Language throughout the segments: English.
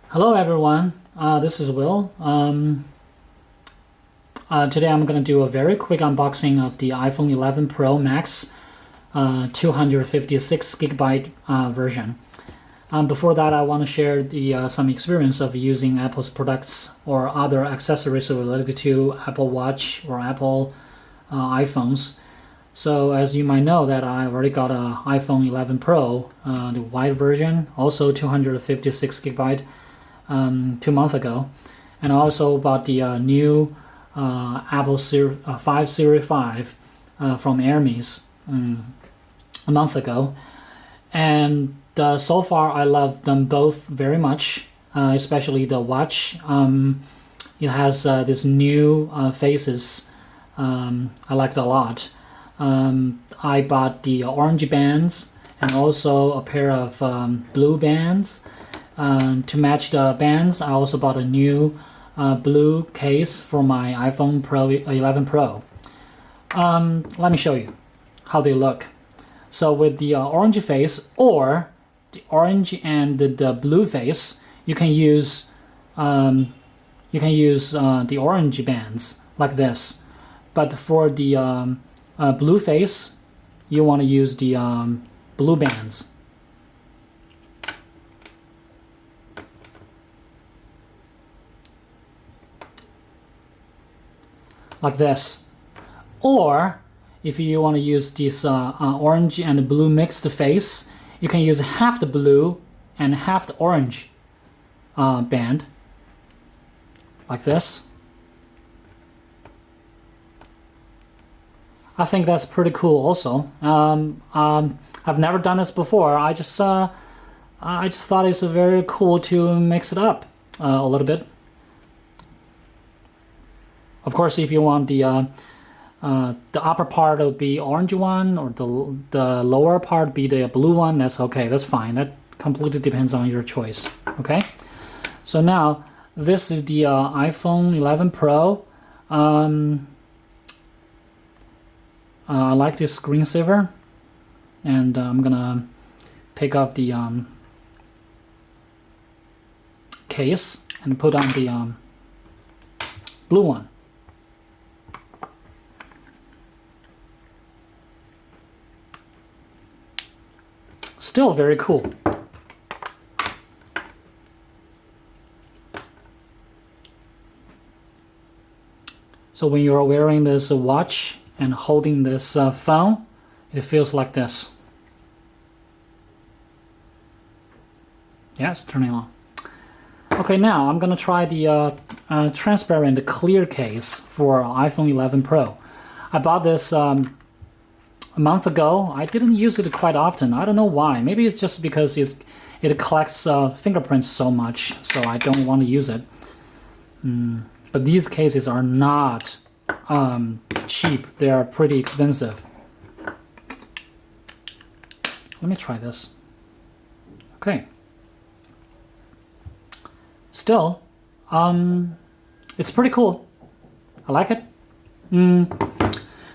Hello everyone, this is Will. Today I'm going to do a very quick unboxing of the iPhone 11 Pro Max 256 gigabyte version. Before that, I want to share some experience of using Apple's products or other accessories related to Apple Watch or Apple iPhones. So as you might know that I already got an iPhone 11 Pro, the white version, also 256 gigabyte 2 months ago, and I also bought the new Apple 5 Series 5 from Hermes a month ago, and so far I love them both very much, especially the watch. It has this new faces. I liked it a lot. I bought the orange bands and also a pair of blue bands. To match the bands, I also bought a new blue case for my iPhone 11 Pro. Let me show you how they look. So with the orange face or the orange and the blue face, you can use the orange bands like this. But for the blue face, you want to use the blue bands. Like this. Or if you want to use this orange and blue mixed face, you can use half the blue and half the orange band, like this. I think that's pretty cool also. I've never done this before. I just thought it's very cool to mix it up a little bit. Of course, if you want the upper part will be orange one, or the lower part be the blue one, that's okay. That's fine. That completely depends on your choice. Okay. So now this is the iPhone 11 Pro. I like this screensaver, and I'm gonna take off the case and put on the blue one. Still very cool. So when you're wearing this watch and holding this phone, it feels like this. Yeah, it's turning on. Okay, now I'm gonna try the transparent clear case for iPhone 11 Pro. I bought this a month ago. I didn't use it quite often. I don't know why. Maybe it's just because it collects fingerprints so much, so I don't want to use it. But these cases are not cheap. They are pretty expensive. Let me try this. Okay. Still, it's pretty cool. I like it.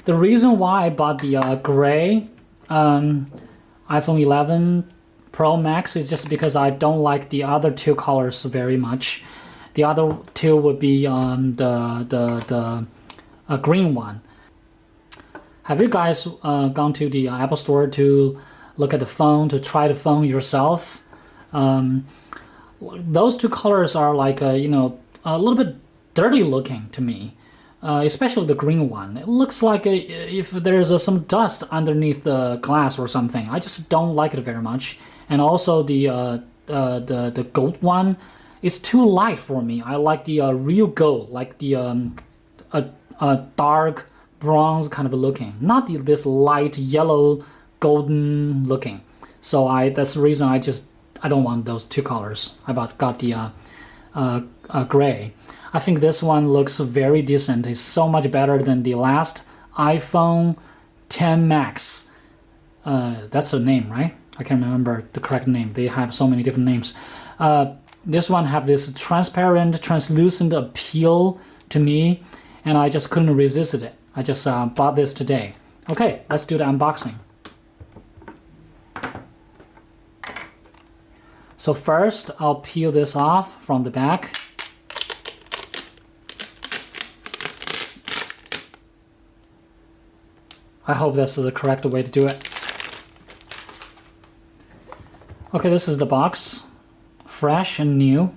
The reason why I bought the gray iPhone 11 Pro Max is just because I don't like the other two colors very much. The other two would be the green one. Have you guys gone to the Apple Store to look at the phone, to try the phone yourself? Those two colors are like a little bit dirty looking to me. Especially the green one. It looks like if there's some dust underneath the glass or something. I just don't like it very much. And also the gold one is too light for me. I like the real gold, like the dark bronze kind of looking, not this light yellow golden looking. So that's the reason I don't want those two colors. I got the gray. I think this one looks very decent. It's so much better than the last iPhone 10 Max. That's the name, right? I can't remember the correct name. They have so many different names. This one have this transparent, translucent appeal to me, and I just couldn't resist it. I just bought this today. Okay, let's do the unboxing. So first, I'll peel this off from the back. I hope that's the correct way to do it. Okay, this is the box. Fresh and new.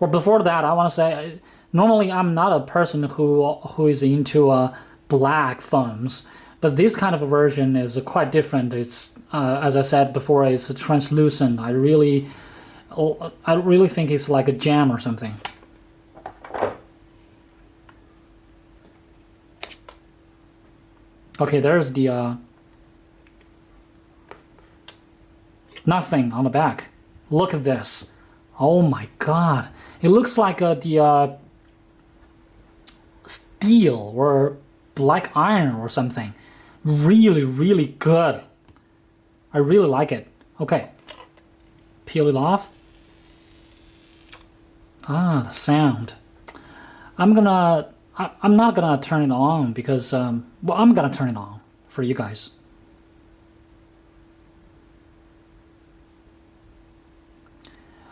Well, before that, I want to say, normally I'm not a person who is into black phones, but this kind of a version is quite different. It's as I said before, it's translucent. I really think it's like a gem or something. Okay, there's the nothing on the back. Look at this. Oh my god. It looks like the steel or black iron or something. Really, really good. I really like it. Okay. Peel it off. Ah, the sound. I'm not gonna turn it on because, well, I'm gonna turn it on for you guys.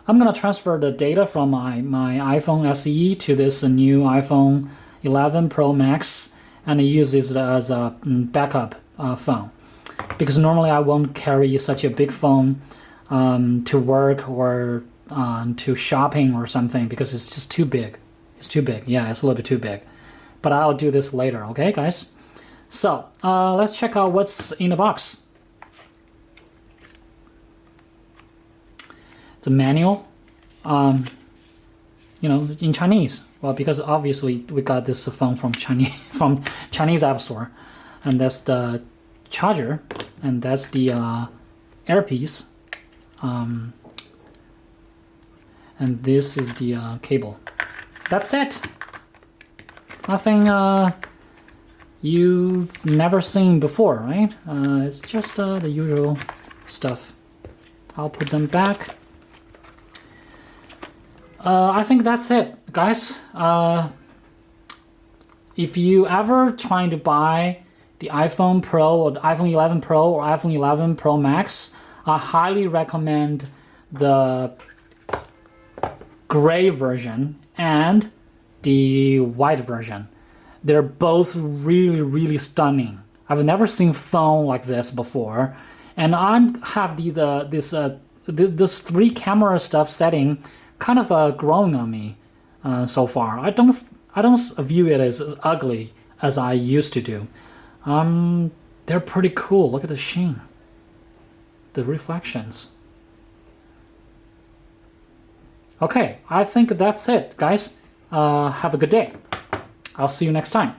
I'm gonna transfer the data from my iPhone SE to this new iPhone 11 Pro Max and use it as a backup phone. Because normally I won't carry such a big phone to work or to shopping or something because it's just too big. It's too big. Yeah, it's a little bit too big. But I'll do this later, okay, guys? So, let's check out what's in the box. The manual, you know, in Chinese. Well, because obviously we got this phone from Chinese App Store. And that's the charger, and that's the earpiece. And this is the cable. That's it. Nothing you've never seen before, right? It's just the usual stuff. I'll put them back. I think that's it, guys. If you ever trying to buy the iPhone Pro or the iPhone 11 Pro or iPhone 11 Pro Max, I highly recommend the gray version and the white version. They're both really, really stunning. I've never seen phone like this before, and I have this 3 camera stuff setting kind of growing on me so far. I don't view it as ugly as I used to do. They're pretty cool. Look at the sheen, the reflections. Okay, I think that's it, guys. Have a good day. I'll see you next time.